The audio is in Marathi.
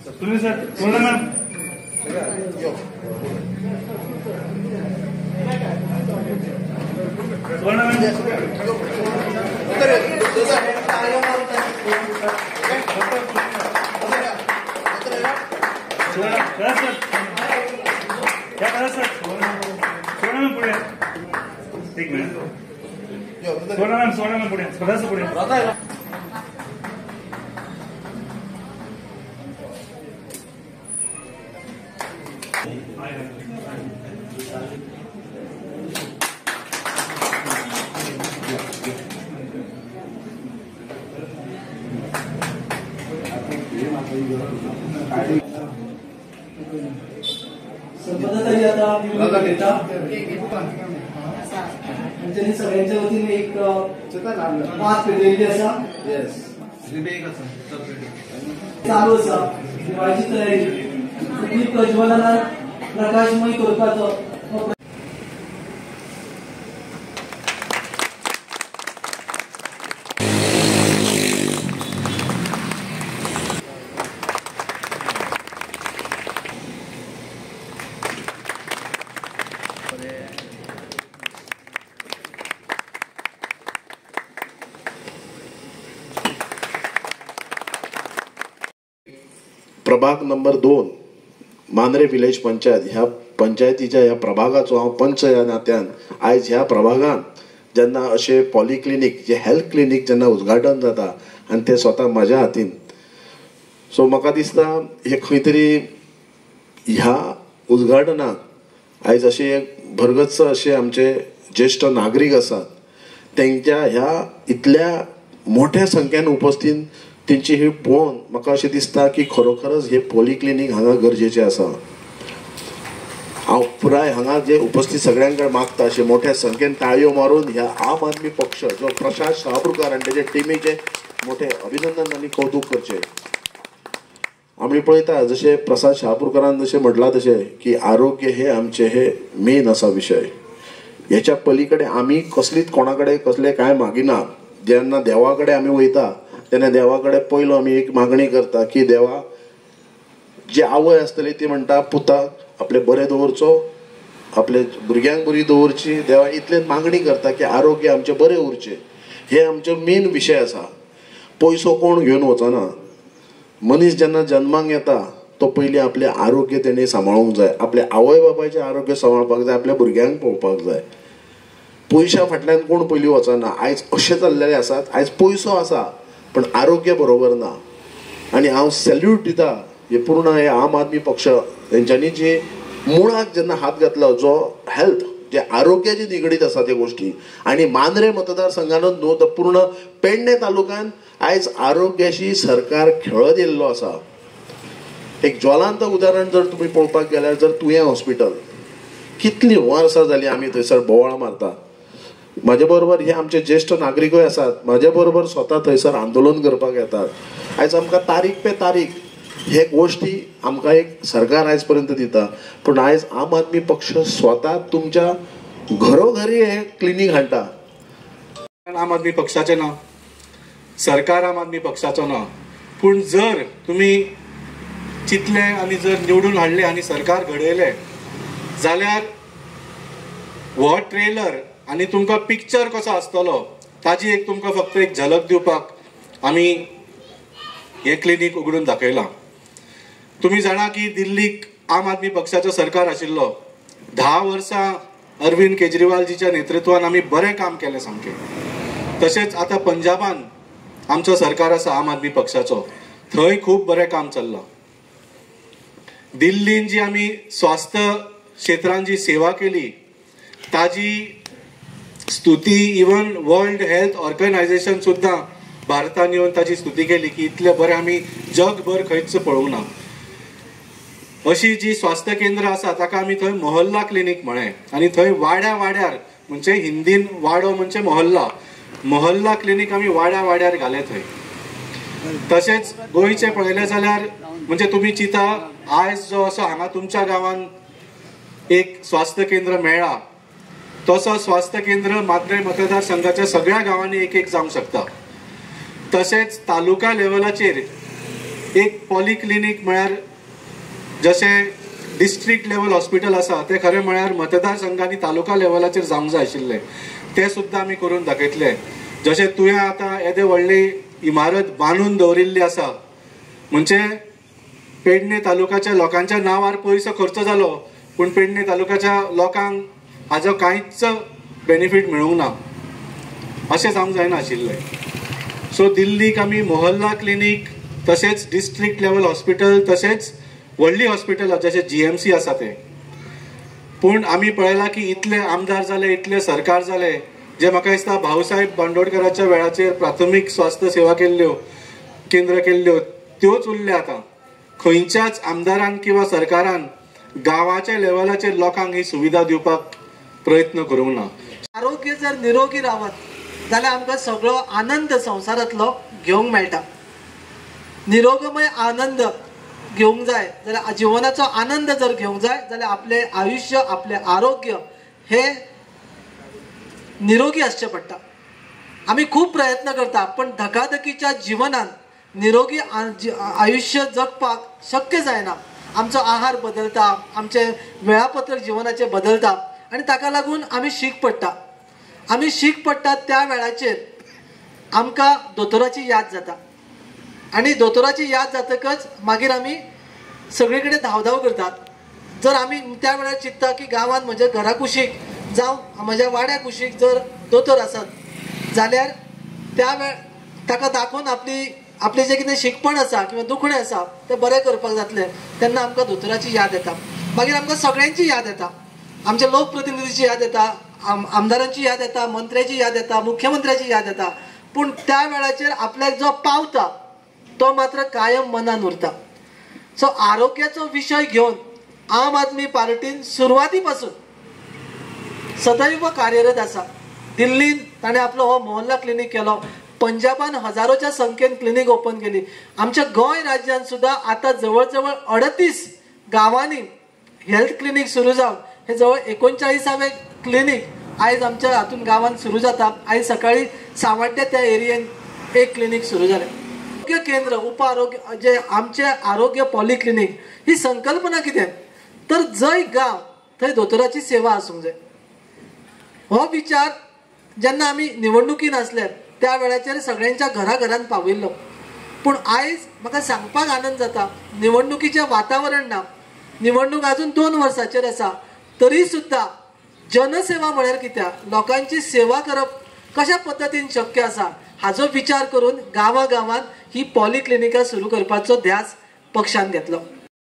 सुनील सर, सोडा मॅम. सोडा मॅम. करा सर, क्या करा सर. सोडा मॅम पुढे. एक मिनिट. सोडा मॅम पुढे. स्वतःच पुढे. संपदाताई आता घेता त्यांनी सगळ्यांच्या वतीने एक 5 पेटलेली असा चालू असा दिवाळीची तयारी खूप प्रज्वलना प्रकाशमय करपाचो. प्रभाग नंबर 2 मांद्रे विलेज पंचायत ह्या पंचायतीच्या ह्या प्रभागाचो हांव पंच ह्या नात्यान आयज ह्या प्रभागान जेन्ना अशें पॉलिक्लिनीक जे हेल्थ क्लिनीक जेन्ना उद्घाटन जाता आनी ते स्वता म्हाज्या हातीन, सो म्हाका दिसता हे खंय तरी ह्या उद्घाटनाक आयज अशें एक भरगच्च अशे आमचे ज्येष्ठ नागरीक आसात, तेंच्या ह्या इतल्या मोठ्या संख्येन उपस्थित तेंची ही पळोवन म्हाका अशें दिसता की खरोखरच हे पॉलिक्लिनीक हांगा गरजेचें आसा. हांव पुराय हांगा जे उपस्थित सगळ्यांकडे मागता अशे मोठ्या संख्येन ताळयो मारून ह्या आम आदमी पक्ष जो प्रशांत शहापूरकर आनी तेजे टिमीचे मोठे अभिनंदन आनी कौतुक करचे. आमी पळयता जशें प्रसाद शहापूरकरान जशें म्हटलां तशें की आरोग्य हे आमचे हे मेन आसा विशय. हेच्या पलीकडे आमी कसलीच कोणाकडे कसले कांय मागिना. जेन्ना देवा कडेन आमी वयता तेन्ना देवा कडेन पयलो आमी एक मागणी करता की देवा जी आवय आसतली ती म्हणटा पुताक आपले बरें दवरचो, आपले भुरग्यांक बरी दवरची. देवा इतलेच मागणी करता की आरोग्य आमचे बरें उरचे. हे आमचो मेन विशय आसा. पयसो कोण घेवन वचना. मनीस जेन्ना जन्माक येता तो पयलीं आपले आरोग्य तेणी सांबाळूंक जाय. आपल्या आवय बापायचें आरोग्य सांबाळपाक जाय, आपल्या भुरग्यांक पळोवपाक जाय. पयशा फाटल्यान कोण पयलीं वचना. आयज अशें जाल्लेले आसात, आयज पयसो आसा पण आरोग्य बरोबर ना. आनी हांव सॅल्यूट दिता हे पूर्ण हे आम आदमी पक्ष तेंच्यांनी जी मुळाक जेन्ना हात घातलो जो हेल्थ जे आरोग्याची निगडीत आसा त्या गोष्टी. आनी मांद्रे मतदारसंघानूच न्हू तर पूर्ण पेडणे तालुक्यान आयज आरोग्याशी सरकार खेळत येयल्लो आसा. एक ज्वलांत उदाहरण जर तुमी पळोवपाक गेल्यार जर तुयें हॉस्पिटल कितलीं वर्सां जालीं आमी थंयसर बोवाळ मारता. म्हाजे बरोबर हे आमचे ज्येष्ठ नागरिकूय आसात, म्हाजे बरोबर स्वता थंयसर आंदोलन करपाक येतात. आयज आमकां तारीख पे तारीख हे गोष्टी आमकां एक सरकार आयज पर्यंत दिता. पूण आयज आम आदमी पक्ष स्वता तुमच्या घरोघरी हे क्लिनीक हाडटा. आम आदमी पक्षाचें ना, सरकार आम आदमी पक्षाचो ना. पूण जर तुमी चिंतले आनी जर निवडून हाडले आनी सरकार घडयले जाल्यार हो ट्रेलर आनी तुमकां पिक्चर कसो आसतलो ताजी एक तुमकां फक्त एक झलक दिवपाक आमी हे क्लिनीक उगडून दाखयलां. तुमी जाणा की दिल्लीक आम आदमी पक्षाचो सरकार आशिल्लो. 10 वर्सां अरविंद केजरीवालजीच्या नेतृत्वान आमी बरें काम केलें सामकें. तशेंच आतां पंजाबान आमचो सरकार आसा आम आदमी पक्षाचो, थंय खूब बरें काम चल्लां. दिल्लीन जी आमी स्वास्थ्य क्षेत्रांत जी सेवा केली ताजी स्तुती इवन वर्ल्ड हेल्थ ऑर्गनायझेशन सुद्दां भारतान येवन ताची स्तुती केली की इतले बरें आमी जगभर खंयच पळोवंक ना. अशी जी स्वास्थ्य केंद्र आसा ताका आमी थंय मोहल्ला क्लिनीक म्हळें. आनी थंय वाड्या वाड्यार म्हणजे हिंदीन वाडो म्हणजे मोहल्ला, मोहल्ला क्लिनीक आमी वाड्या वाड्यार घाले थंय. तशेंच गोंयचे पळयलें जाल्यार म्हणजे तुमी चिंता आयज जो असो हांगा तुमच्या गांवान एक स्वास्थ्य केंद्र मेळ्ळा तसो स्वास्थ्य केंद्र मांद्रे मतदारसंघाच्या सगळ्या गांवांनी एक एक जावंक शकता. तशेंच तालुका लेवलाचेर एक पॉलिक्लिनीक म्हळ्यार जशें डिस्ट्रिक्ट लेवल हॉस्पिटल आसा ते खरें म्हळ्यार मतदारसंघांनी तालुका लेवलाचेर जावंक जाय आशिल्ले, ते सुद्दां आमी करून दाखयतले. जशें तुवें आतां येदे व्हडली इमारत बांदून दवरिल्ली आसा, म्हणजे पेडणे तालुक्याच्या लोकांच्या नांवार पयसो खर्च जालो, पूण पेडणे तालुक्याच्या लोकांक हाजो कांयच बेनिफीट मेळूंक ना, अशें जावंक जायना आशिल्लें. सो दिल्लीक आमी मोहल्ला क्लिनीक, तशेंच डिस्ट्रिक्ट लेवल हॉस्पिटल, तशेंच व्हडली हॉस्पिटल जशें GMC आसा ते. पूण आमी पळयलां की इतले आमदार जाले, इतले सरकार जाले, जे म्हाका दिसता भाऊसाहेब बांदोडकराच्या वेळाचेर प्राथमीक स्वास्थ्य सेवा केल्ल्यो, केंद्र केल्ल्यो, त्योच उरल्या. आतां खंयच्याच आमदारान किंवा सरकारान गांवाच्या लेवलाचेर लोकांक ही सुविधा दिवपाक प्रयत्न करूंक ना. आरोग्य जर निरोगी रावत जाल्यार आमकां सगळो आनंद संवसारांतलो घेवंक मेळटा. निरोगमय आनंद घेवंक जाय जाल्यार, जिवनाचो आनंद जर घेवंक जाय जाल्यार आपले आयुष्य, आपले आरोग्य हे निरोगी असचें पडटा. आमी खूब प्रयत्न करता, पण धकाधकीच्या जिवनात निरोगी आयुष्य जगपाक शक्य जायना. आमचो आहार बदलता, आमचे वेळापत्रक जिवनाचे बदलता, आनी ताका लागून आमी शीक पडटा. आमी शीक पडटा त्या वेळाचेर आमकां दोतोराची याद जाता, आनी दोतोराची याद जातकच मागीर आमी सगळे कडेन धांवधांव करतात. जर आमी त्या वेळार चिंतता की गांवांत म्हज्या घरा कुशीक जावं म्हज्या वाड्या कुशीक जर दोतोर आसत जाल्यार त्या वेळ ताका दाखोवन आपली जें कितें शिकपण आसा किंवा दुखणें आसा तें बरें करपाक जातलें, तेन्ना आमकां दोतोराची याद येता. मागीर आमकां सगळ्यांची याद येता, आमच्या लोकप्रतिनिधीची याद येता, आमदारांची याद येता, मंत्र्याची याद येता, मुख्यमंत्र्याची याद येता. पूण त्या वेळाचेर आपल्याक जो पावता तो मात्र कायम मनान उरता. सो आरोग्याचो विशय घेवन आम आदमी पार्टीन सुरवाती पासून सदैव कार्यरत आसा. दिल्लीन ताणें आपलो हो मोहल्ला क्लिनीक केलो, पंजाबान हजारोच्या संख्येन क्लिनीक ओपन केली. आमच्या गोंय राज्यान सुद्दां आतां जवळ जवळ 38 गांवांनी हेल्थ क्लिनीक सुरू जावन हे जवळ 39वें क्लिनीक आयज आमच्या हातून गांवांत सुरू जाता. आयज सकाळी सावड्ड्या त्या एरियेन एक क्लिनीक सुरू जालें. आरोग्य केंद्र, उप आरोग्य जे आमचे आरोग्य पॉलिक्लिनीक ही संकल्पना कितें तर जंय गांव थंय दोतोराची सेवा आसूंक जाय. हो विचार जेन्ना आमी निवडणुकीन आसले त्या वेळाचेर सगळ्यांच्या घराघरांत पावयल्लो. पूण आयज म्हाका सांगपाक आनंद जाता, निवडणुकीचें वातावरण ना, निवडणूक अजून 2 वर्सांचेर आसा, तरी सुद्दां जनसेवा म्हळ्यार कित्याक, लोकांची सेवा करप कशा पद्दतीन शक्य आसा हाचो विचार करून गांवागांवांत ही पॉलिक्लिनिकां सुरू करपाचो ध्यास पक्षान घेतलो.